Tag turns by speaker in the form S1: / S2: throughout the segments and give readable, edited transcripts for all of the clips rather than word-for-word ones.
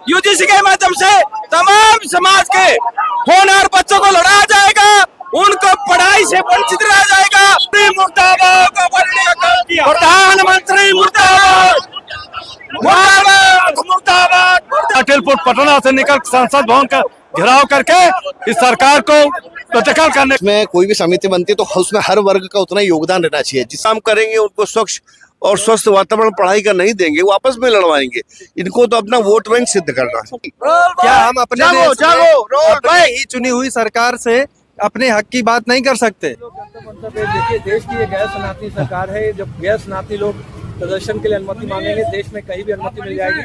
S1: UGC के माध्यम से तमाम समाज के होनहार बच्चों को लड़ाया जाएगा, उनको पढ़ाई से वंचित रहा जाएगा। मुर्दाबाद, प्रधानमंत्री मुर्दाबाद, मुर्दाबाद, मुर्दाबाद।
S2: अटलपुर पटना से निकल संसद भवन का घेराव करके इस सरकार को प्रतिकल करने
S3: में कोई भी समिति बनती है तो उसमें हर वर्ग का उतना योगदान रहना चाहिए। जिस काम करेंगे उनको स्वच्छ और स्वस्थ वातावरण पढ़ाई का नहीं देंगे, वो आपस में लड़वाएंगे। इनको तो अपना वोट बैंक सिद्ध करना है।
S4: क्या हम अपने अपने ही चुनी हुई सरकार से अपने हक की बात नहीं कर सकते?
S5: देखिए, देश की ये गैर सनातनी सरकार है। जब गैर सनातनी लोग प्रदर्शन के लिए अनुमति मांगेंगे, देश में कहीं भी अनुमति मिल जाएगी।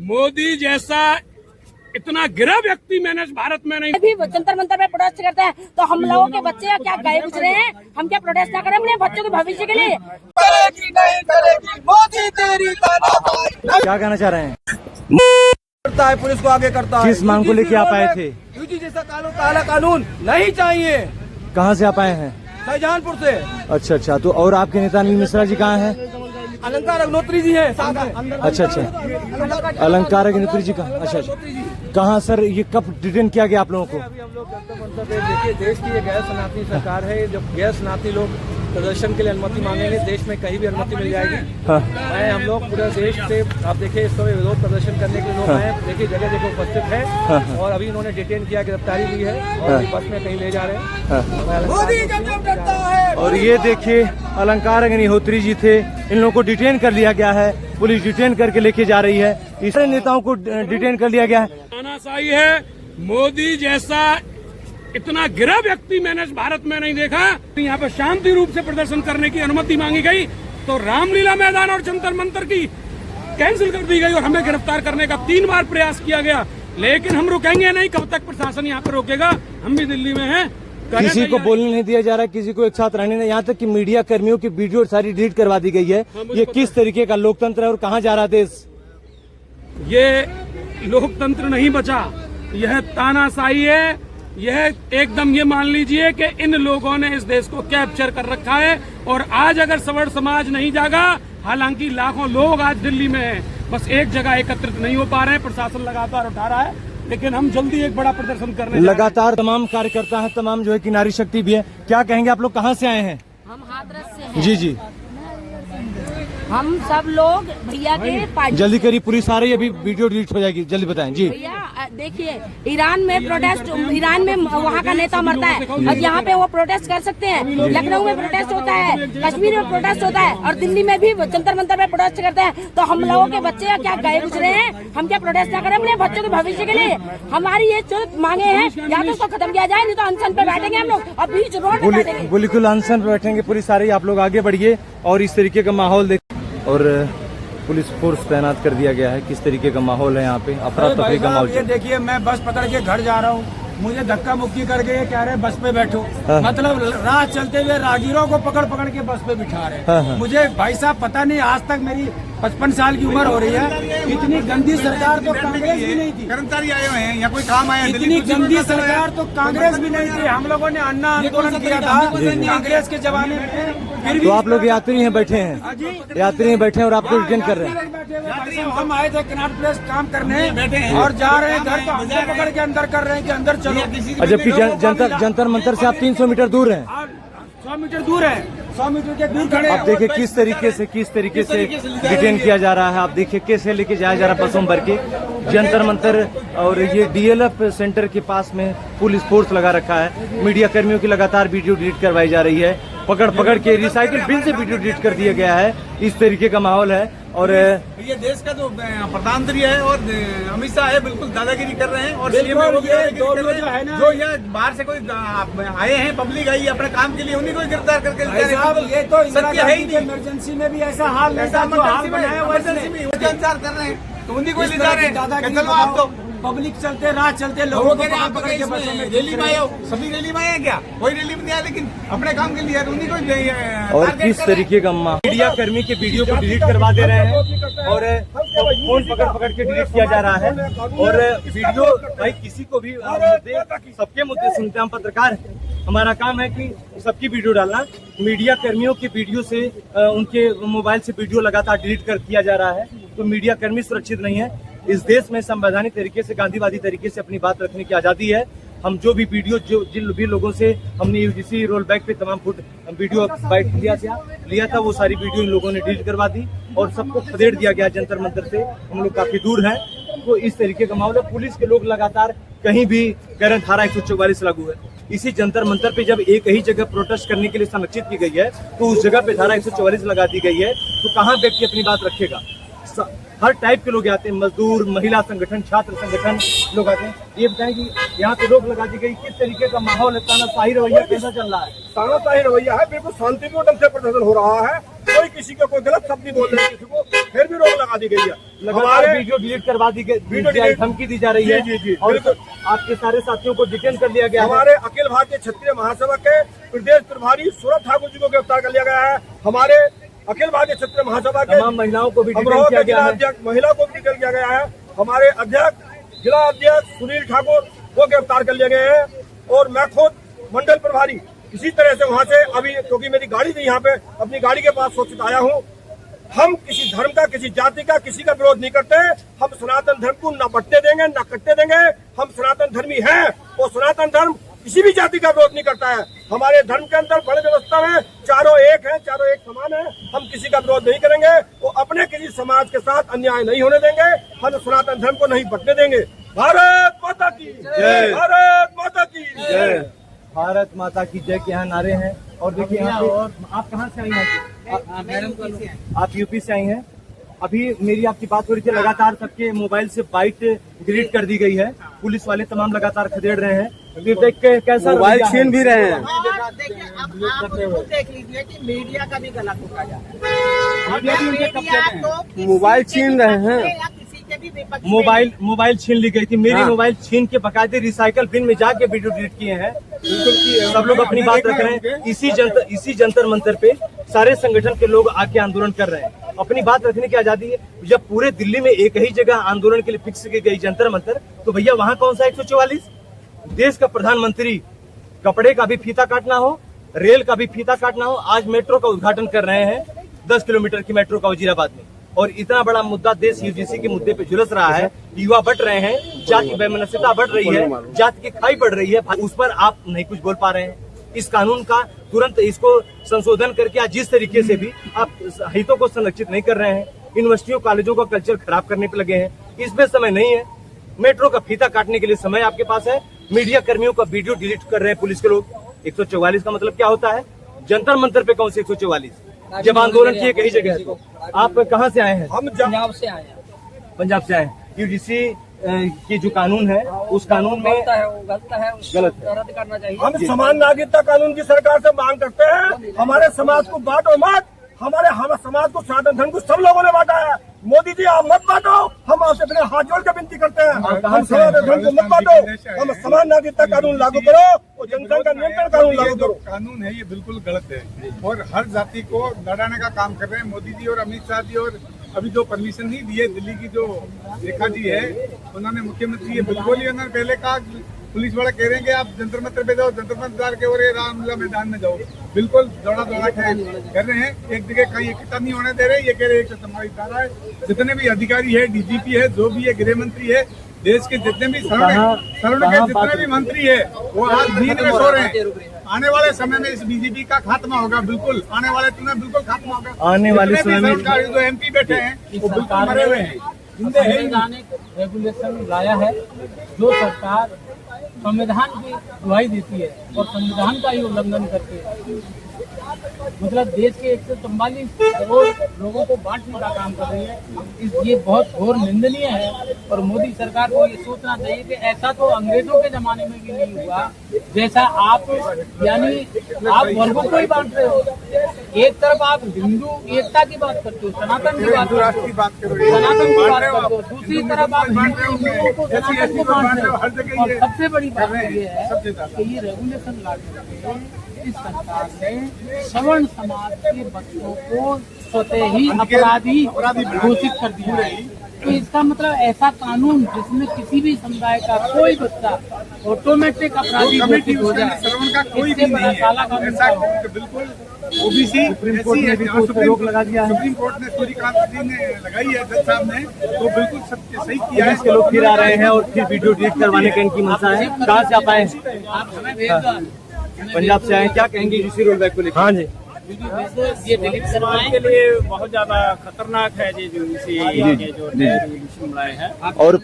S6: मोदी जैसा इतना गिरा व्यक्ति मैंने भारत में नहीं।
S7: अभी जंतर मंतर पे प्रोटेस्ट करते हैं तो हम लोगों के बच्चे क्या गए गुजरे हैं? हम क्या प्रोटेस्ट ना करें अपने बच्चों के भविष्य के लिए?
S1: करेगी नहीं करेगी मोदी तेरी तानाशाही।
S4: क्या कहना चाह रहे हैं?
S5: करता है, पुलिस को आगे करता है।
S4: किस मांग को लेके आप आए थे?
S5: यूजी जैसा कानून, काला कानून नहीं चाहिए।
S4: कहाँ से आप आए हैं?
S5: शाहजहांपुर से।
S4: अच्छा, तो और आपके नेता अनिल मिश्रा जी कहाँ हैं?
S5: अलंकार अग्नोत्री जी हैं साथ में।
S4: अच्छा, अलंकार अग्निहोत्री जी का। अच्छा, कहाँ सर, ये कब डिटेन किया गया आप लोगों को?
S5: अभी हम लोग जंतर मंतर पे, देखिए, देश की ये गैर सनातनी सरकार है। जब गैर सनातनी लोग प्रदर्शन के लिए अनुमति मांगेंगे, देश में कहीं भी अनुमति मिल जाएगी। हम लोग पूरे देश से, आप देखिए, इस समय विरोध प्रदर्शन करने के लिए लोग आए। देखिए, जगह जगह उपस्थित है और अभी इन्होंने डिटेन किया, गिरफ्तारी ली है और बस में कहीं ले जा रहे हैं।
S4: और ये देखिए, अलंकार अग्निहोत्री जी थे, इन लोगों को डिटेन कर लिया गया है। पुलिस डिटेन करके लेके जा रही है। इस नेताओं को डिटेन कर लिया गया है।
S6: तानाशाही है। मोदी जैसा इतना गिरा व्यक्ति मैंने भारत में नहीं देखा। यहाँ पर शांति रूप से प्रदर्शन करने की अनुमति मांगी गई तो रामलीला मैदान और जंतर मंतर की कैंसिल कर दी गई और हमें गिरफ्तार करने का 3 बार प्रयास किया गया, लेकिन हम रुकेंगे नहीं। कब तक प्रशासन यहाँ पर रोकेगा? हम भी दिल्ली में हैं।
S4: किसी को बोलने नहीं दिया जा रहा, किसी को एक साथ रहने नहीं। यहाँ तक कि मीडिया कर्मियों की वीडियो सारी डिलीट करवा दी गई है। ये किस तरीके का लोकतंत्र है और कहाँ जा रहा देश?
S6: ये लोकतंत्र नहीं बचा, यह तानाशाही है। यह एकदम, ये मान लीजिए कि इन लोगों ने इस देश को कैप्चर कर रखा है। और आज अगर सवर्ण समाज नहीं जागा, हालांकि लाखों लोग आज दिल्ली में हैं, बस एक जगह एकत्रित नहीं हो पा रहे हैं। प्रशासन लगातार उठा रहा है, लेकिन हम जल्दी एक बड़ा प्रदर्शन करने
S4: लगातार तमाम कार्यकर्ता है, तमाम जो है कि नारी शक्ति भी है। क्या कहेंगे आप लोग, कहाँ से आए हैं?
S7: हम हाथरस से हैं।
S4: जी,
S7: हम सब लोग भैया के पार्टी।
S4: जल्दी करिए, पुलिस आ रही है, अभी वीडियो डिलीट हो जाएगी, जल्दी बताएं जी।
S7: भैया देखिए, ईरान में प्रोटेस्ट, ईरान में वहाँ का नेता मरता है और यहाँ पे वो प्रोटेस्ट कर सकते हैं। लखनऊ में प्रोटेस्ट होता है, कश्मीर में प्रोटेस्ट होता है और दिल्ली में भी जंतर मंतर पे प्रोटेस्ट करते हैं। तो हम लोगों के बच्चे क्या गए गुजरे हैं? हम क्या प्रोटेस्ट ना करें अपने बच्चों के भविष्य के लिए? हमारी ये जो मांगे हैं, या तो उसको खत्म किया जाए, नहीं तो अनशन पे बैठेंगे हम लोग और बीच रोड पे बैठेंगे।
S4: बिल्कुल अनशन पे बैठेंगे। पुलिस आ रही है, आप लोग आगे बढ़िए और इस तरीके का माहौल देख। और पुलिस फोर्स तैनात कर दिया गया है। किस तरीके का माहौल है यहाँ पे? अफरा तफरी का माहौल।
S5: ये देखिए, मैं बस पकड़ के घर जा रहा हूँ, मुझे धक्का मुक्की करके ये कह रहे बस पे बैठो। मतलब राह चलते हुए राहगीरों को पकड़ पकड़ के बस पे बिठा रहे। मुझे भाई साहब पता नहीं, आज तक मेरी 55 साल की उम्र हो रही है, इतनी गंदी सरकार तो कांग्रेस भी नहीं थी।
S2: कर्मचारी आए हुए हैं, यहाँ कोई काम आया?
S5: इतनी गंदी सरकार तो कांग्रेस भी नहीं थी। हम लोगों ने अन्ना आंदोलन किया था कांग्रेस के जमाने में।
S4: तो आप लोग यात्री हैं, बैठे हैं, यात्री हैं बैठे हैं और आपको रिटर्न कर रहे हैं।
S5: हम आए थे कनॉट प्लेस काम करने और जा रहे हैं घर, तो हमको पकड़ के अंदर कर रहे हैं कि अंदर चलो।
S4: जबकि जंतर मंतर से आप 300 मीटर दूर हैं।
S5: 100 मीटर दूर है, 100 मीटर के दूर खड़े।
S4: आप देखिए किस तरीके से डिटेन किया जा रहा है। आप देखिए कैसे लेके जाया जा रहा है बसों भर के। जंतर मंतर और ये डीएलएफ सेंटर के पास में पुलिस फोर्स लगा रखा है। मीडिया कर्मियों की लगातार वीडियो डिलीट करवाई जा रही है। पकड़ के रिसाइकिल बिन से वीडियो डिलीट कर दिया गया है। इस तरीके का माहौल है। और
S2: ये देश का जो प्रधानमंत्री है और अमित शाह है, बिल्कुल दादागिरी कर रहे हैं। और सीएम जो ये बाहर से कोई आए हैं, पब्लिक आई अपने काम के लिए, उन्हीं को गिरफ्तार करके
S5: ये तो सत्य है ही नहीं। इमरजेंसी में भी ऐसा हाल नहीं था, इमरजेंसी में
S2: इंतजार कर रहे हैं तो उन्हीं को ले जा रहे हैं। चलो आप तो
S5: पब्लिक चलते, राह चलते लोगों को पकड़ के बसों में।
S2: रैली में आए हो, सभी रैली में आए क्या? कोई रैली में नहीं आया, लेकिन अपने काम के लिए उन्हीं को।
S4: और किस तरीके का मीडिया कर्मी के वीडियो को डिलीट करवा दे रहे हैं और फोन पकड़ के डिलीट किया जा रहा है। और वीडियो भाई किसी को भी सबके मुद्दे सुनते हैं, हम पत्रकार हैं, हमारा काम है कि सबकी वीडियो डालना। मीडिया कर्मियों की वीडियो से उनके मोबाइल से वीडियो लगातार डिलीट कर किया जा रहा है, तो मीडिया कर्मी सुरक्षित नहीं है। इस देश में संवैधानिक तरीके से, गांधीवादी तरीके से अपनी बात रखने की आजादी है। हम जो भी वीडियो, जिन भी लोगों से हमने यूजीसी रोल बैक पे तमाम फुट वीडियो बाइट लिया था वो सारी वीडियो इन लोगों ने डिलीट करवा दी और सबको खदेड़ दिया गया जंतर मंतर से। हम लोग काफी दूर हैं, तो इस तरीके का माहौल है। पुलिस के लोग लगातार कहीं भी कह रहे धारा 144 लागू है। इसी जंतर मंतर पे जब एक ही जगह प्रोटेस्ट करने के लिए संरक्षित की गई है तो उस जगह पे धारा 144 लगा दी गई है, तो कहाँ व्यक्ति अपनी बात रखेगा। हर टाइप के लोग आते हैं, मजदूर, महिला संगठन, छात्र संगठन लोग आते हैं। ये बताएं कि यहाँ पे रोक लगा दी गई, किस तरीके का माहौल है, तानाशाही रवैया कैसा चल रहा है?
S8: तानाशाही रवैया है, बिल्कुल शांतिपूर्ण ढंग से प्रदर्शन हो रहा है। कोई किसी का कोई गलत शब्द नहीं बोल रहे किसी को, फिर भी रोक लगा दी गई है।
S4: लगातार वीडियो डिलीट करवा दी गई, धमकी दी जा रही है।
S8: जी,
S4: और आपके सारे साथियों को डिटेन कर लिया गया।
S8: हमारे अखिल भारतीय क्षत्रिय महासभा के प्रदेश प्रभारी सूरत ठाकुर जी को गिरफ्तार कर लिया गया है। हमारे अखिल भारतीय क्षत्रिय महासभा के
S4: तमाम महिलाओं को भी डिटेन किया गया है।
S8: महिला को भी डिटेन किया गया है। हमारे अध्यक्ष, जिला अध्यक्ष सुनील ठाकुर को गिरफ्तार कर लिए गए हैं और मैं खुद मंडल प्रभारी इसी तरह से वहां से अभी, क्योंकि मेरी गाड़ी थी यहाँ पे, अपनी गाड़ी के पास सुरक्षित आया हूँ। हम किसी धर्म का, किसी जाति का, किसी का विरोध नहीं करते। हम सनातन धर्म को न बटने देंगे, न कटने देंगे। हम सनातन धर्मी हैं और सनातन धर्म किसी भी जाति का विरोध नहीं करता है। हमारे धर्म के अंदर बड़े व्यवस्था में चारों एक हैं, चारों एक समान है। हम किसी का विरोध नहीं करेंगे, वो अपने किसी समाज के साथ अन्याय नहीं होने देंगे। हम सनातन धर्म को नहीं बटने देंगे। भारत माता की जय, भारत माता की जय,
S4: भारत माता की जय के यहाँ नारे हैं। और देखिए यहाँ पे आप कहाँ से आई हैं? मैडम आप यूपी से आई हैं। अभी मेरी आपकी बात हो रही थी, लगातार सबके मोबाइल से बाइट डिलीट कर दी गई है। पुलिस वाले तमाम लगातार खदेड़ रहे हैं। फिर देख के कैसा
S5: मोबाइल छीन भी रहे हैं।
S9: देखिए अब आप देख लीजिए कि मीडिया का भी गला घोटा जा रहा है।
S5: मोबाइल छीन रहे हैं।
S4: मोबाइल छीन ली गई थी। मेरी मोबाइल छीन के बकायदे रिसाइकल बिन में जाके वीडियो डिलीट किए हैं। सब लोग अपनी बात रख रहे हैं। इसी जंतर मंतर पे सारे संगठन के लोग आके आंदोलन कर रहे हैं। अपनी बात रखने की आजादी है। जब पूरे दिल्ली में एक ही जगह आंदोलन के लिए फिक्स की गई जंतर मंतर, तो भैया वहाँ कौन सा 144? देश का प्रधानमंत्री कपड़े का भी फीता काटना हो, रेल का भी फीता काटना हो, आज मेट्रो का उद्घाटन कर रहे हैं, 10 किलोमीटर की मेट्रो का वजीराबाद में। और इतना बड़ा मुद्दा देश यूजीसी के मुद्दे पे झुलस रहा है, युवा बढ़ रहे हैं, जाति वैमनस्यता बढ़ रही है, जाति की खाई बढ़ रही है, उस पर आप नहीं कुछ बोल पा रहे हैं। इस कानून का तुरंत इसको संशोधन करके आज जिस तरीके से भी आप हितों को संरक्षित नहीं कर रहे हैं, यूनिवर्सिटियों कॉलेजों का कल्चर खराब करने पे लगे हैं, इसमें समय नहीं है। मेट्रो का फीता काटने के लिए समय आपके पास है। मीडिया कर्मियों का वीडियो डिलीट कर रहे हैं पुलिस के लोग। 144 का मतलब क्या होता है? जंतर मंतर पे कौन से 144? जब आंदोलन की कई जगह है। तो आप कहाँ से आए हैं?
S9: हम पंजाब से आए हैं।
S4: पंजाब से आए हैं। यूजीसी की जो कानून है उस कानून में
S9: गलत है, उसको रद्द करना चाहिए।
S8: हम समान नागरिकता कानून की सरकार से मांग करते हैं। हमारे समाज को बांटो मत। हमारे समाज को, सनातन धर्म को सब लोगों ने बांटा है। मोदी जी आप मत बांटो। हम आपसे अपने हाथ जोड़ के विनती करते हैं, हम सनातन धर्म को मत बांटो। हम समान नागरिकता कानून लागू करो और जनसंख्या नियंत्रण कानून लागू करो।
S2: कानून है ये बिल्कुल गलत है और हर जाति को लड़ाने का काम कर रहे हैं मोदी जी और अमित शाह जी। और अभी जो परमिशन नहीं दी है दिल्ली की, जो रेखा जी है, उन्होंने मुख्यमंत्री ये बिल्कुल ही उन्होंने पहले कहा, पुलिस वाले कह रहे हैं कि आप जंतर मंतर पे जाओ, जंतर मंतर के और रामलीला मैदान में जाओ। बिल्कुल दौड़ा कर रहे हैं। एक जगह कहीं इकट्ठा नहीं होने दे रहे। ये कह रहे हैं 144 धारा है। जितने भी अधिकारी है, डीजीपी है, जो भी है, गृह मंत्री है, देश के जितने भी शरण के जितने भी मंत्री है, वो आज नींद में सो रहे हैं। आने वाले समय में इस बीजेपी का खात्मा होगा। बिल्कुल आने वाले समय बिल्कुल खात्मा होगा।
S4: आने वाले समय में
S2: जो एमपी बैठे हैं वो बिल्कुल मरे हुए हैं।
S5: संवैधानिक रेगुलेशन लाया है जो सरकार संविधान की दुहाई देती है और संविधान का ही उल्लंघन करके मतलब देश के 144 करोड़ लोगों को बांटने का काम कर रही है। ये बहुत घोर निंदनीय है और मोदी सरकार को ये सोचना चाहिए कि ऐसा तो अंग्रेजों के जमाने में भी नहीं हुआ, जैसा आप यानी आप वर्गों को ही बांट रहे हो। एक तरफ आप हिंदू एकता की बात करते हो, सनातन की बात करते हो, सनातन की बात करते हो, दूसरी तरफ आप हिंदुओं को सनातन को बांट रहे हो। और सबसे बड़ी बात ये है कि ये रेगुलेशन लागू इस सरकार ने सवर्ण समाज के बच्चों को स्वतः ही अपराधी घोषित कर दिया है।
S9: तो इसका मतलब ऐसा कानून जिसमें किसी भी समुदाय का कोई बच्चा ऑटोमेटिक अपराधी
S2: कमेटी
S9: घोषित हो
S2: उसका
S9: जाए,
S2: श्रवण का कोई
S9: इससे
S2: भी
S9: बड़ा
S2: नहीं है।
S9: काला कानून
S2: ऐसा
S9: क्या हो?
S2: बिल्कुल ओबीसी
S4: सुप्रीम कोर्ट ने भी कोर्ट पे रोक लगा दिया है।
S2: सुप्रीम कोर्ट ने सूर्यकांत जी ने लगाई है, जज साहब ने, तो बिल्कुल सही किया है।
S4: पुलिस के लोग फिर आ रहे हैं और फिर वीडियो डिलीट करवाने का इनकी मंशा है। कहाँ से आप आए हैं?
S9: आप हमें भेज दो,
S4: पंजाब से आए हैं। क्या कहेंगे यूसी रोल बैक को लेकर? हाँ जी,
S9: ये डिलीट करवाएं।
S10: के लिए बहुत ज्यादा खतरनाक है ये जो इसी ये जो रेवोल्यूशन बनाए हैं।
S4: और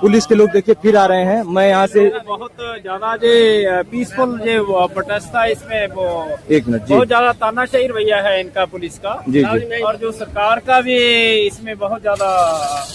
S4: पुलिस के लोग देखिए फिर आ रहे हैं। मैं यहाँ से
S10: बहुत ज्यादा जो पीसफुल जो प्रोटेस्ट था इसमें वो
S4: एक मिनट जी,
S10: बहुत ज्यादा तानाशाही रवैया है इनका पुलिस का
S4: जी जी
S10: और जो सरकार का भी इसमें बहुत ज्यादा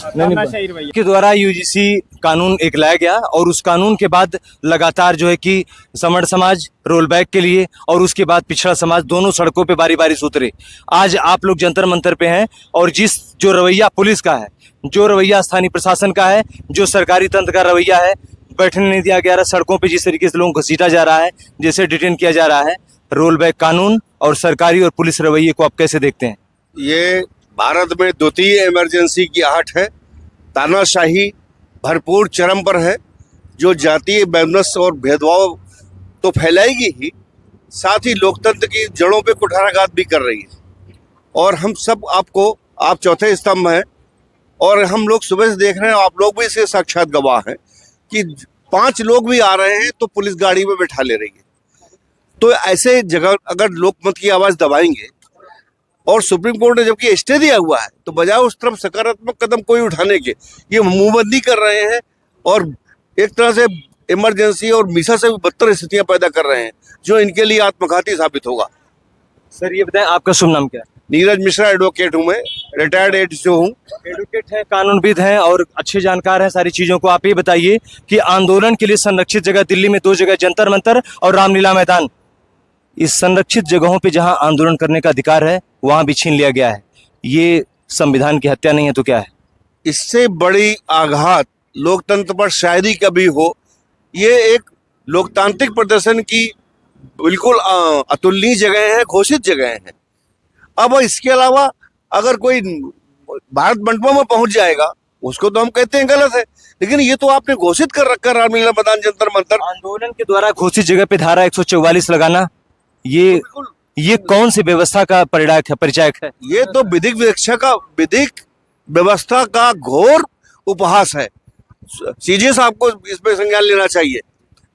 S10: तानाशाही रवैया
S4: के द्वारा यूजीसी कानून एक लाया गया और उस कानून के बाद लगातार जो है कि समर समाज रोल बैक के लिए और उसके बाद पिछड़ा समाज दोनों सड़कों पे बारी बारी से उतरे। आज आप लोग जंतर मंतर पे हैं और जो रवैया पुलिस का है, जो रवैया स्थानीय प्रशासन का है, जो सरकारी तंत्र का रवैया है, बैठने नहीं दिया गया, सड़कों पे जिस तरीके से लोगों को घसीटा जा रहा है, जैसे डिटेन किया जा रहा है, रोल बैक कानून और सरकारी और पुलिस रवैये को आप कैसे देखते हैं?
S3: ये भारत में द्वितीय इमरजेंसी की आहट है। तानाशाही भरपूर चरम पर है, जो जातीय वैमनस्य और भेदभाव तो फैलाएगी ही, साथ ही लोकतंत्र की जड़ों पे कुठाराघात भी कर रही है। और हम सब आप चौथे स्तंभ हैं और हम लोग सुबह से देख रहे हैं, आप लोग भी इसके साक्षात गवाह हैं कि 5 लोग भी आ रहे हैं तो पुलिस गाड़ी में बैठा ले रही है। तो ऐसे जगह अगर लोकमत की आवाज दबाएंगे और सुप्रीम कोर्ट ने जबकि स्टे दिया हुआ है, तो बजाय उस तरफ सकारात्मक कदम कोई उठाने के ये मुंहबंदी कर रहे हैं और एक तरह से इमरजेंसी और मीसा से भी बदतर स्थितियां पैदा कर रहे हैं, जो इनके लिए आत्मघाती साबित होगा।
S4: सर ये बताएं, आपका शुभ नाम क्या है?
S3: नीरज मिश्रा एडवोकेट हूँ मैं, रिटायर्ड एडीसी हूँ।
S4: एडवोकेट हैं, कानूनविद हैं और अच्छे जानकार हैं सारी चीजों को। आप ये बताइए कि आंदोलन के लिए संरक्षित जगह दिल्ली में 2 जगह जंतर मंतर और रामलीला मैदान, इस संरक्षित जगहों पे जहां आंदोलन करने का अधिकार है वहां भी छीन लिया गया है। ये संविधान की हत्या नहीं है तो क्या है?
S3: इससे बड़ी आघात लोकतंत्र पर शायद ही कभी हो। ये एक लोकतांत्रिक प्रदर्शन की बिल्कुल अतुलनीय जगह है, घोषित जगह है। अब इसके अलावा अगर कोई भारत मंडपों में पहुंच जाएगा उसको तो हम कहते हैं गलत है, लेकिन ये तो आपने घोषित कर रखा है रामलीला मैदान जंतर मंतर।
S4: आंदोलन के द्वारा घोषित जगह पे धारा 144 लगाना ये कौन सी व्यवस्था का परिचायक है?
S3: ये तो विधिक व्यवस्था का घोर उपहास है। सीजीएस आपको इसमें संज्ञान लेना चाहिए,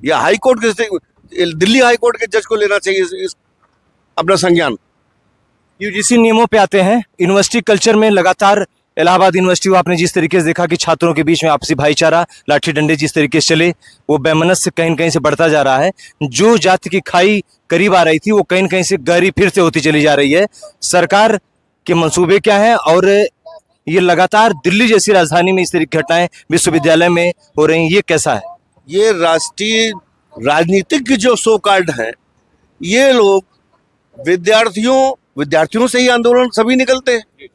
S3: या हाई कोर्ट के दिल्ली हाई कोर्ट के जज को लेना चाहिए अपना संज्ञान।
S4: यूजीसी नियमों पे आते हैं। यूनिवर्सिटी कल्चर में लगातार इलाहाबाद यूनिवर्सिटी आपने जिस तरीके से देखा कि छात्रों के बीच में आपसी भाईचारा, लाठी डंडे जिस तरीके से चले, वो वैमनस्य कहीं न कहीं से बढ़ता जा रहा है। जो जाति की खाई करीब आ रही थी वो कहीं न कहीं से गहरी फिर से होती चली जा रही है। सरकार के मंसूबे क्या हैं और ये लगातार दिल्ली जैसी राजधानी में इस तरह की घटनाएं विश्वविद्यालय में हो रही हैं, ये कैसा है?
S3: ये राष्ट्रीय राजनीतिक जो सो कार्ड हैं, ये लोग विद्यार्थियों से ही आंदोलन सभी निकलते हैं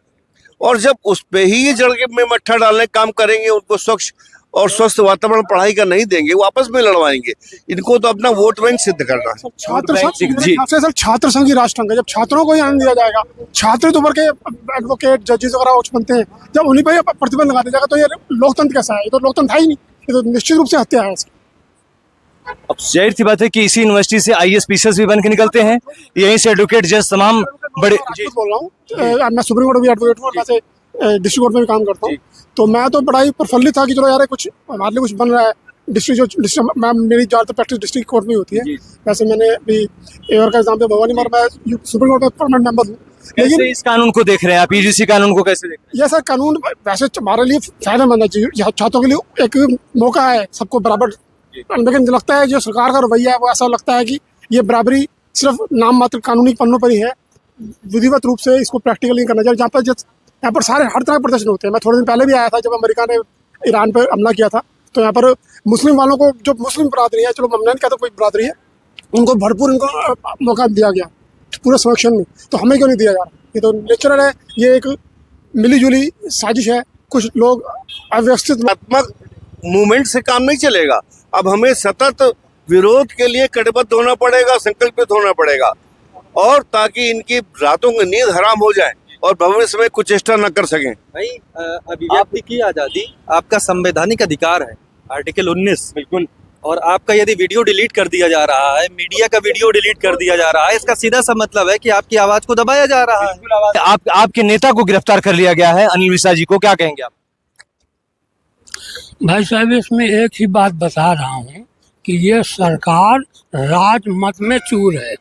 S3: और जब उस पे ही ये जड़ के में मट्ठा डालने काम करेंगे, उनको स्वच्छ और स्वस्थ वातावरण पढ़ाई का नहीं देंगे, वो आपस में लड़वाएंगे। इनको तो अपना वोट बैंक सिद्ध करना है।
S11: छात्र संघ ही राष्ट्र है। जब छात्रों को ही आनंद दिया जाएगा, छात्र तो भर के एडवोकेट जजेस वगैरह बनते हैं, जब उन्हीं पर प्रतिबंध लगा दिया जाएगा तो ये लोकतंत्र कैसा है? ये तो लोकतंत्र है ही नहीं, ये तो निश्चित रूप से हत्या है इसकी।
S4: अब जाहिर सी बात है कि इसी यूनिवर्सिटी से IAS PCS भी बन के निकलते हैं, यहीं से एडवोकेट जज तमाम बड़े
S11: बोल रहा हूँ। मैं सुप्रीम कोर्ट में भी एडवोकेट हूँ और वैसे डिस्ट्रिक्ट कोर्ट में भी काम करता हूँ, तो मैं तो बड़ा ही प्रफुल्लित था कि चलो यार कुछ हमारे लिए कुछ बन रहा है। मेरी ज़्यादातर प्रैक्टिस डिस्ट्रिक्ट कोर्ट में होती है। वैसे मैंने अभी एयर का एग्जाम दिया भवानी, मगर मैं सुप्रीम कोर्ट में परमानेंट मेंबर हूँ।
S4: लेकिन इस कानून को देख रहे हैं आप, यूजीसी कानून को कैसे देख रहे हैं?
S11: ये सर कानून वैसे हमारे लिए फायदेमंद है, छात्रों के लिए एक मौका है सबको बराबर। लेकिन लगता है जो सरकार का रवैया है वो ऐसा लगता है कि ये बराबरी सिर्फ नाम मात्र कानूनी पन्नों पर ही है, विधिवत रूप से इसको प्रैक्टिकल नहीं करना चाहिए। यहाँ पर सारे हर तरह के प्रदर्शन होते हैं। मैं थोड़े दिन पहले भी आया था जब अमेरिका ने ईरान पर हमला किया था, तो यहाँ पर मुस्लिम वालों को, जो मुस्लिम बरादरी है, चलो मैं नहीं कहता कोई बरादरी है, उनको भरपूर इनको मौका दिया गया पूरे संरक्षण में, तो हमें क्यों नहीं दिया जा रहा? ये तो नेचुरल है, ये एक मिली जुली साजिश है। कुछ लोग अव्यवस्थित
S3: मूवमेंट से काम नहीं चलेगा। अब हमें सतत विरोध के लिए कटिबद्ध होना पड़ेगा, संकल्पित होना पड़ेगा, और ताकि इनकी रातों की नींद हराम हो जाए और भविष्य में कुछ चेष्टा न कर सकें।
S12: भाई अभिव्यक्ति की आजादी आपका संवैधानिक अधिकार है, आर्टिकल 19। बिल्कुल। और आपका यदि वीडियो डिलीट कर दिया जा रहा है, मीडिया का वीडियो डिलीट कर दिया जा रहा है, इसका सीधा सा मतलब है कि आपकी आवाज को दबाया जा रहा है।
S4: आपके नेता को गिरफ्तार कर लिया गया है, अनिल मिश्रा जी को, क्या कहेंगे आप?
S13: भाई साहब, इसमें एक ही बात बता रहा हूँ कि ये सरकार राजमत में चूर है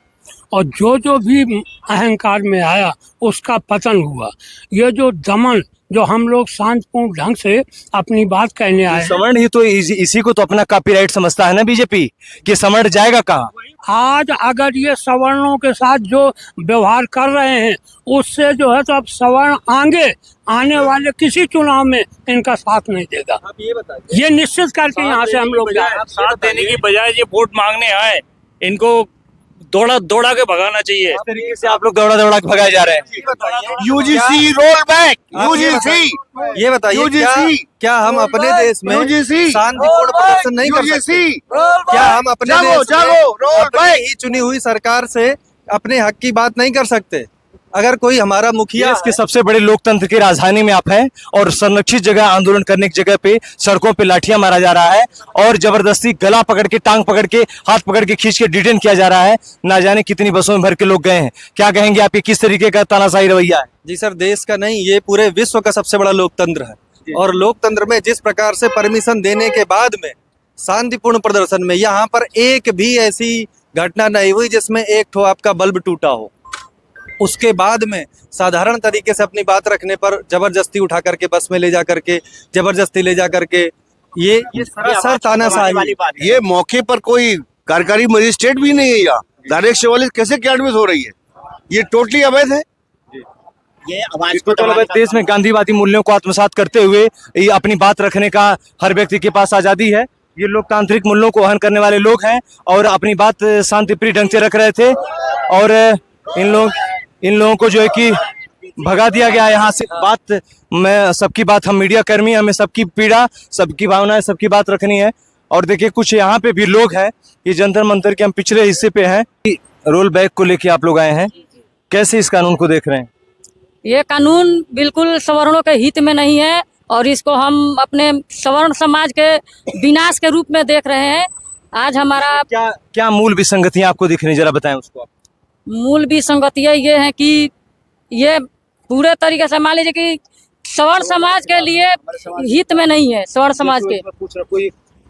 S13: और जो भी अहंकार में आया उसका पतन हुआ। ये जो दमन, जो हम लोग शांतिपूर्ण ढंग से अपनी बात कहने आए,
S4: सवर्ण ही तो इसी को तो अपना कॉपीराइट समझता है ना बीजेपी, कि सवर्ण जाएगा कहाँ?
S13: आज अगर ये सवर्णों के साथ जो व्यवहार कर रहे हैं उससे जो है तो अब सवर्ण आने वाले किसी चुनाव में इनका साथ नहीं देगा।
S12: आप ये बताइए,
S13: ये निश्चित करके यहाँ से हम लोग जाए।
S10: साथ देने की बजाय ये वोट मांगने आए, इनको दौड़ा के भगाना चाहिए।
S4: इस तरीके से आप लोग दौड़ा के भगाए जा रहे हैं।
S3: UGC roll back, UGC.
S12: ये बताइए, क्या हम अपने देश में शांतिपूर्ण प्रदर्शन नहीं कर सकते? क्या हम अपने देश में अपनी ही चुनी हुई सरकार से अपने हक की बात नहीं कर सकते? अगर कोई हमारा मुखिया,
S4: इसके सबसे बड़े लोकतंत्र की राजधानी में आप हैं और संरक्षित जगह आंदोलन करने की जगह पे सड़कों पे लाठियां मारा जा रहा है और जबरदस्ती गला पकड़ के, टांग पकड़ के, हाथ पकड़ के खींच के डिटेन किया जा रहा है। ना जाने कितनी बसों में भर के लोग गए हैं। क्या कहेंगे आप, ये किस तरीके का तानाशाही रवैया है?
S12: जी सर, देश का नहीं, ये पूरे विश्व का सबसे बड़ा लोकतंत्र है। और लोकतंत्र में जिस प्रकार से परमिशन देने के बाद में शांतिपूर्ण प्रदर्शन में यहाँ पर एक भी ऐसी घटना नहीं हुई जिसमें एक ठो आपका बल्ब टूटा हो। उसके बाद में साधारण तरीके से अपनी बात रखने पर जबरदस्ती उठा करके बस में ले जा करके, जबरदस्ती ले जा करके, ये सरासर तानाशाही।
S3: ये मौके पर कोई कार्यकारी मजिस्ट्रेट भी नहीं है। यहाँ डायरेक्ट शिवालिक कैसे कार्रवाई हो रही है? ये टोटली अवैध है।
S4: देश में गांधीवादी मूल्यों को आत्मसात करते हुए ये अपनी बात रखने का हर व्यक्ति के पास आजादी है। ये लोकतांत्रिक मूल्यों को वहन करने वाले लोग हैं और अपनी बात शांतिप्रिय ढंग से रख रहे थे और इन लोगों को जो है कि भगा दिया गया यहाँ से। बात मैं सबकी बात, हम मीडिया कर्मी, हमें सबकी पीड़ा, सबकी भावनाएं, सबकी बात रखनी है। और देखिए कुछ यहाँ पे भी लोग हैं, ये जंतर मंतर के हम पिछले हिस्से पे हैं। रोल बैक को लेके आप लोग आए हैं, कैसे इस कानून को देख रहे हैं?
S7: ये कानून बिल्कुल सवर्णों के हित में नहीं है और इसको हम अपने सवर्ण समाज के विनाश के रूप में देख रहे हैं। आज हमारा
S4: क्या मूल विसंगतियां आपको दिख रही, जरा बताएं उसको आप।
S7: मूल विसंगतियां ये है कि ये पूरे तरीके से मान लीजिए कि सवर्ण समाज के लिए हित में नहीं है। सवर्ण समाज के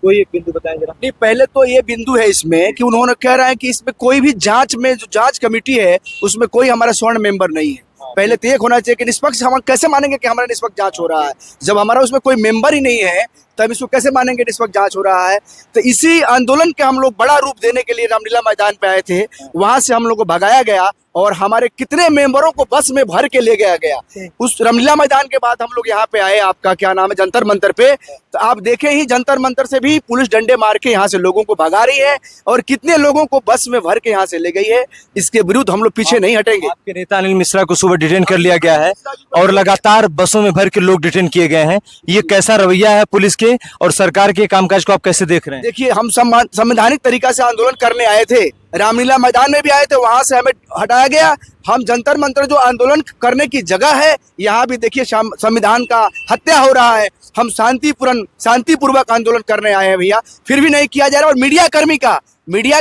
S4: कोई एक बिंदु बताएं जरा।
S1: नहीं, पहले तो ये बिंदु है इसमें कि उन्होंने कह रहा है कि इसमें कोई भी जांच में, जो जांच कमेटी है उसमें कोई हमारा स्वर्ण मेंबर नहीं है। पहले तो एक होना चाहिए कि निष्पक्ष। हम कैसे मानेंगे कि हमारा निष्पक्ष जांच हो रहा है जब हमारा उसमें कोई मेंबर ही नहीं है? तब इसको कैसे मानेंगे निष्पक्ष जांच हो रहा है? तो इसी आंदोलन के हम लोग बड़ा रूप देने के लिए रामलीला मैदान पे आए थे। वहां से हम लोग को भगाया गया और हमारे कितने मेंबरों को बस में भर के ले गया। उस रामलीला मैदान के बाद हम लोग यहाँ पे आए, आपका क्या नाम है, जंतर मंतर पे। तो आप देखें ही जंतर मंतर से भी पुलिस डंडे मार के यहाँ से लोगों को भगा रही है और कितने लोगों को बस में भर के यहाँ से ले गई है। इसके विरुद्ध हम लोग पीछे नहीं हटेंगे।
S4: आपके नेता अनिल मिश्रा को सुबह डिटेन कर लिया गया है और लगातार बसों में भर के लोग डिटेन किए गए हैं। ये कैसा रवैया है पुलिस के और सरकार के कामकाज को आप कैसे देख रहे हैं?
S1: देखिए, हम संवैधानिक तरीका से आंदोलन करने आए थे, रामलीला मैदान में भी आए थे, वहां से हमें हटाया गया। हम जंतर मंतर जो आंदोलन करने की जगह है, यहाँ भी देखिए संविधान का हत्या हो रहा है। हम शांतिपूर्वक आंदोलन करने आए हैं भैया, फिर भी नहीं किया जा रहा। और मीडिया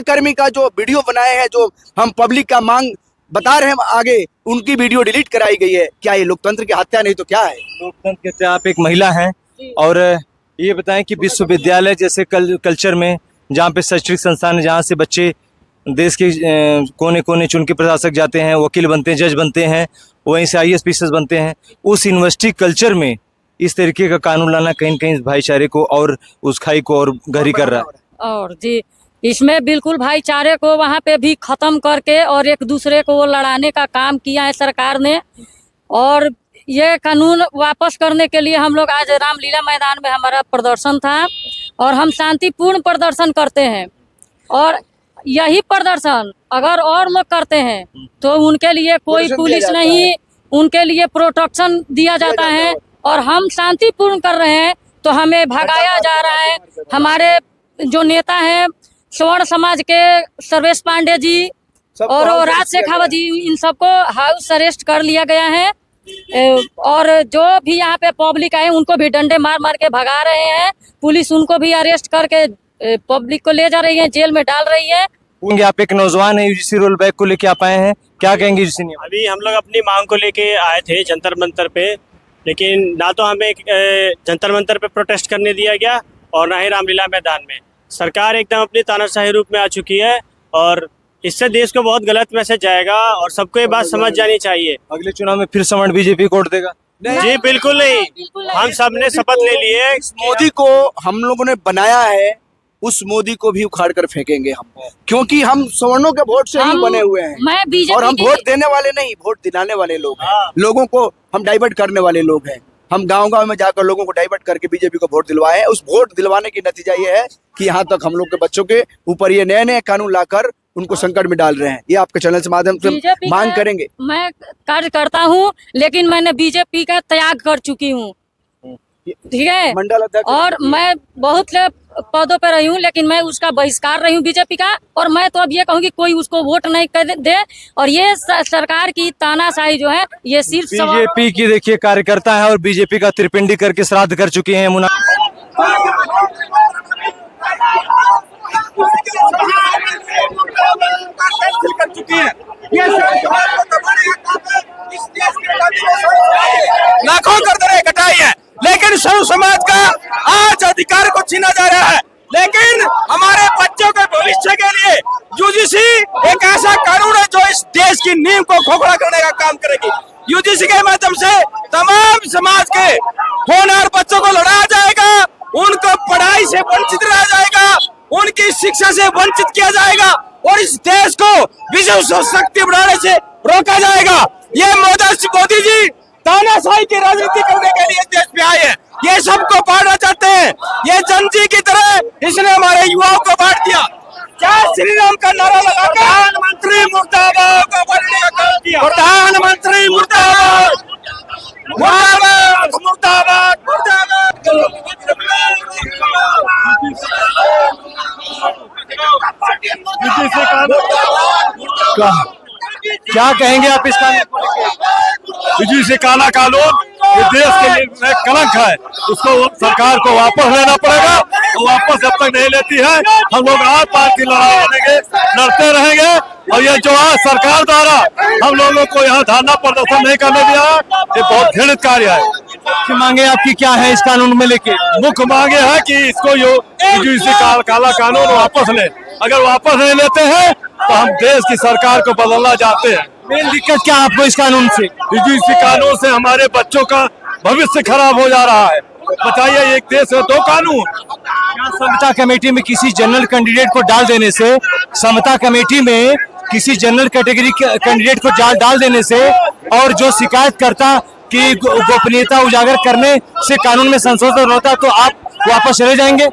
S1: कर्मी का जो वीडियो बनाए हैं, जो हम पब्लिक का मांग बता रहे हैं आगे, उनकी वीडियो डिलीट कराई गई है। क्या ये लोकतंत्र की हत्या नहीं तो क्या है?
S4: लोकतंत्र कहते हैं। आप एक महिला हैं और ये बताएं कि विश्वविद्यालय जैसे कल्चर में, जहाँ पे शैक्षणिक संस्थान है, जहाँ से बच्चे देश के कोने कोने चुन के प्रशासक जाते हैं, वकील बनते हैं, जज बनते हैं, वहीं से IAS PCS बनते हैं, उस यूनिवर्सिटी कल्चर में इस तरीके का कानून लाना कहीं न कहीं भाईचारे को और उस खाई को और गहरी कर रहा है।
S7: और जी, इसमें बिल्कुल भाईचारे को वहाँ पे भी खत्म करके और एक दूसरे को लड़ाने का काम किया है सरकार ने। और ये कानून वापस करने के लिए हम लोग आज रामलीला मैदान में हमारा प्रदर्शन था और हम शांतिपूर्ण प्रदर्शन करते हैं। और यही प्रदर्शन अगर और लोग करते हैं तो उनके लिए कोई पुलिस नहीं, उनके लिए प्रोटेक्शन दिया जाता है। और हम शांतिपूर्ण कर रहे हैं तो हमें भगाया जा रहा है। हमारे जो नेता हैं स्वर्ण समाज के सर्वेश पांडे जी और राज शेखावत जी, इन सबको हाउस अरेस्ट कर लिया गया है और जो भी यहाँ पे पब्लिक आए उनको भी डंडे मार मार के भगा रहे हैं। पुलिस उनको भी अरेस्ट करके पब्लिक को ले जा रही है, जेल में डाल रही है।
S4: आप एक नौजवान है, यूजीसी रोल बैक को लेके आप आए हैं, क्या कहेंगे यूजीसी ने?
S10: अभी हम लोग अपनी मांग को लेके आए थे जंतर मंतर पे, लेकिन ना तो हमें जंतर मंतर पे प्रोटेस्ट करने दिया गया और ना ही रामलीला मैदान में। सरकार एकदम अपनी तानाशाही रूप में आ चुकी है और इससे देश को बहुत गलत मैसेज जाएगा और सबको ये बात समझ जानी चाहिए।
S4: अगले चुनाव में फिर समण बीजेपी को वोट देगा?
S10: जी बिल्कुल नहीं, हम सब ने शपथ ले लिए।
S1: मोदी को हम लोगों ने बनाया है, उस मोदी को भी उखाड़ कर फेंकेंगे हम, क्योंकि हम सवर्णों के वोट से ही बने हुए हैं और हम वोट देने वाले नहीं, वोट दिलाने वाले लोग हैं। लोगों को हम डाइवर्ट करने वाले लोग हैं। हम गांव-गांव में जाकर लोगों को डाइवर्ट करके बीजेपी को वोट दिलवाए हैं। उस वोट दिलवाने की नतीजा ये है कि यहाँ तक हम लोग के बच्चों के ऊपर ये नए नए कानून लाकर उनको संकट में डाल रहे हैं। ये आपके चैनल से माध्यम से मांग करेंगे।
S7: मैं कार्य करता हूँ, लेकिन मैंने बीजेपी का त्याग कर चुकी हूँ, ठीक है।
S1: मंडल अध्यक्ष
S7: और मैं बहुत पदों पर रही हूँ, लेकिन मैं उसका बहिष्कार रही हूँ बीजेपी का। और मैं तो अब ये कहूँगी कोई उसको वोट नहीं कर दे। और ये सरकार की तानाशाही जो है, ये सिर्फ
S4: बीजेपी की देखिए कार्यकर्ता है और बीजेपी का त्रिपिंडी करके श्राद्ध कर चुके हैं। मुना
S8: कर चुकी है। ये लाखों गर्दनें कटाई है, लेकिन सर्व समाज का आज अधिकार को छीना जा रहा है। लेकिन हमारे बच्चों के भविष्य के लिए यूजीसी एक ऐसा कानून है जो इस देश की नींव को खोखला करने का काम करेगी। यूजीसी के माध्यम से तमाम समाज के होनहार बच्चों को लड़ाया जाएगा, उनको पढ़ाई से वंचित रहा जाएगा, उनकी शिक्षा से वंचित किया जाएगा और इस देश को विश्व शक्ति बनाने से रोका जाएगा। ये मोदी जी तानाशाही की राजनीति करने के लिए देश में आए हैं। ये सबको बांटना चाहते हैं। ये जंजी की तरह इसने हमारे युवाओं को बांट दिया। जय श्री राम का नारा लगा प्रधानमंत्री मुर्दाबाद को बढ़ने का काम किया। प्रधानमंत्री मुर्दाबाद, मुर्दाबाद, मुर्दाबाद, मुर्दाबाद।
S4: क्या कहेंगे आप इस कानून को लेकर?
S14: यूजीसी काला कानून ये देश के लिए कलंक है, उसको सरकार को वापस लेना पड़ेगा। और वापस जब तक नहीं लेती है हम लोग आज पार्टी लड़ाई लड़ते रहेंगे। और ये जो आज सरकार द्वारा हम लोगों को यहाँ धरना प्रदर्शन नहीं करने दिया, ये बहुत घृणित कार्य है।
S4: मुख्य मांगे आपकी क्या है इस कानून में लेके?
S14: मुख्य मांगे है कि इसको यूजीसी काला कानून वापस ले। अगर वापस नहीं लेते हैं तो हम देश की सरकार को बदलना चाहते हैं।
S4: मेन दिक्कत क्या आपको इस कानून से?
S14: यूजीसी कानून से हमारे बच्चों का भविष्य खराब हो जा रहा है। बताइए, एक देश है दो कानून।
S4: समता कमेटी में किसी जनरल कैंडिडेट को डाल देने से, समता कमेटी में किसी जनरल कैटेगरी कैंडिडेट को डाल देने से और जो शिकायत करता कि गोपनीयता उजागर करने से कानून में संशोधन होता, तो आप वापस चले जाएंगे?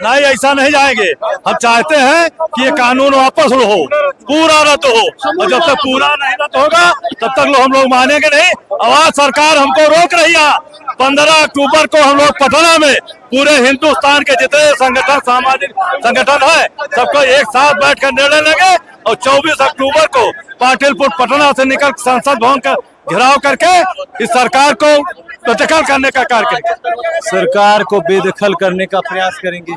S14: नहीं, ऐसा नहीं जाएंगे। हम चाहते हैं कि ये कानून वापस हो, पूरा रद्द हो। और जब तक पूरा नहीं रद्द होगा तब तक हम लोग मानेंगे नहीं। आवाज सरकार हमको रोक रही है। 15 अक्टूबर को हम लोग पटना में पूरे हिंदुस्तान के जितने संगठन, सामाजिक संगठन है, सबको एक साथ बैठकर निर्णय लेंगे और 24 अक्टूबर को पाटिलपुर पटना से निकल संसद भवन का घेराव करके इस सरकार को बेदखल करने का कार्य करेंगे।
S4: सरकार को बेदखल करने का प्रयास करेंगे।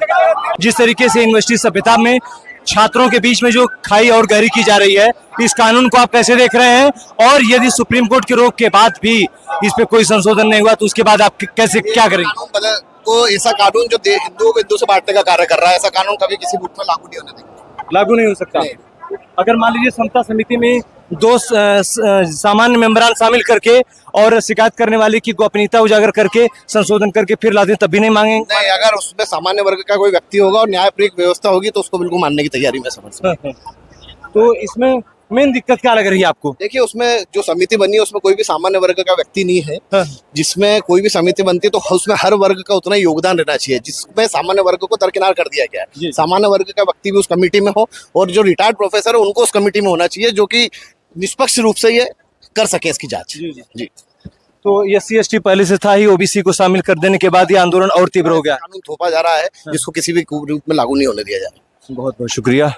S4: जिस तरीके से यूनिवर्सिटी सभ्यता में छात्रों के बीच में जो खाई और गहरी की जा रही है, इस कानून को आप कैसे देख रहे हैं? और यदि सुप्रीम कोर्ट के रोक के बाद भी इस पे कोई संशोधन नहीं हुआ तो उसके बाद आप कैसे क्या करेंगे?
S15: तो ऐसा कानून जो हिंदुओं को हिंदू से बांटने का कार्य कर रहा है, ऐसा कानून कभी किसी बूथ में लागू नहीं होने देंगे।
S4: लागू नहीं हो सकता। अगर मान लीजिए समता समिति में 2 सामान्य मेंबरान शामिल करके और शिकायत करने वाले की गोपनीयता उजागर करके संशोधन करके फिर लाते तब भी नहीं मांगेंगे?
S15: नहीं, अगर उसमें सामान्य वर्ग का कोई व्यक्ति होगा और न्यायप्रिय व्यवस्था होगी तो उसको बिल्कुल मानने की तैयारी में समझ।
S4: तो इसमें मेन दिक्कत क्या लग रही है आपको?
S15: देखिए, उसमें जो समिति बनी है उसमें कोई भी सामान्य वर्ग का व्यक्ति नहीं है। जिसमें कोई भी समिति बनती है तो उसमें हर वर्ग का उतना योगदान रहना चाहिए, जिसमें सामान्य वर्ग को दरकिनार कर दिया गया है। सामान्य वर्ग का व्यक्ति भी उस कमेटी में हो और जो रिटायर्ड प्रोफेसर है उनको उस कमेटी में होना चाहिए, जो कि निष्पक्ष रूप से ये कर सके इसकी जांच। जी।
S4: तो SC ST पहले से था ही, OBC को शामिल कर देने के बाद ये आंदोलन और तीव्र हो गया।
S15: कानून थोपा जा रहा है जिसको किसी भी रूप में लागू नहीं होने दिया जा रहा।
S4: बहुत बहुत शुक्रिया।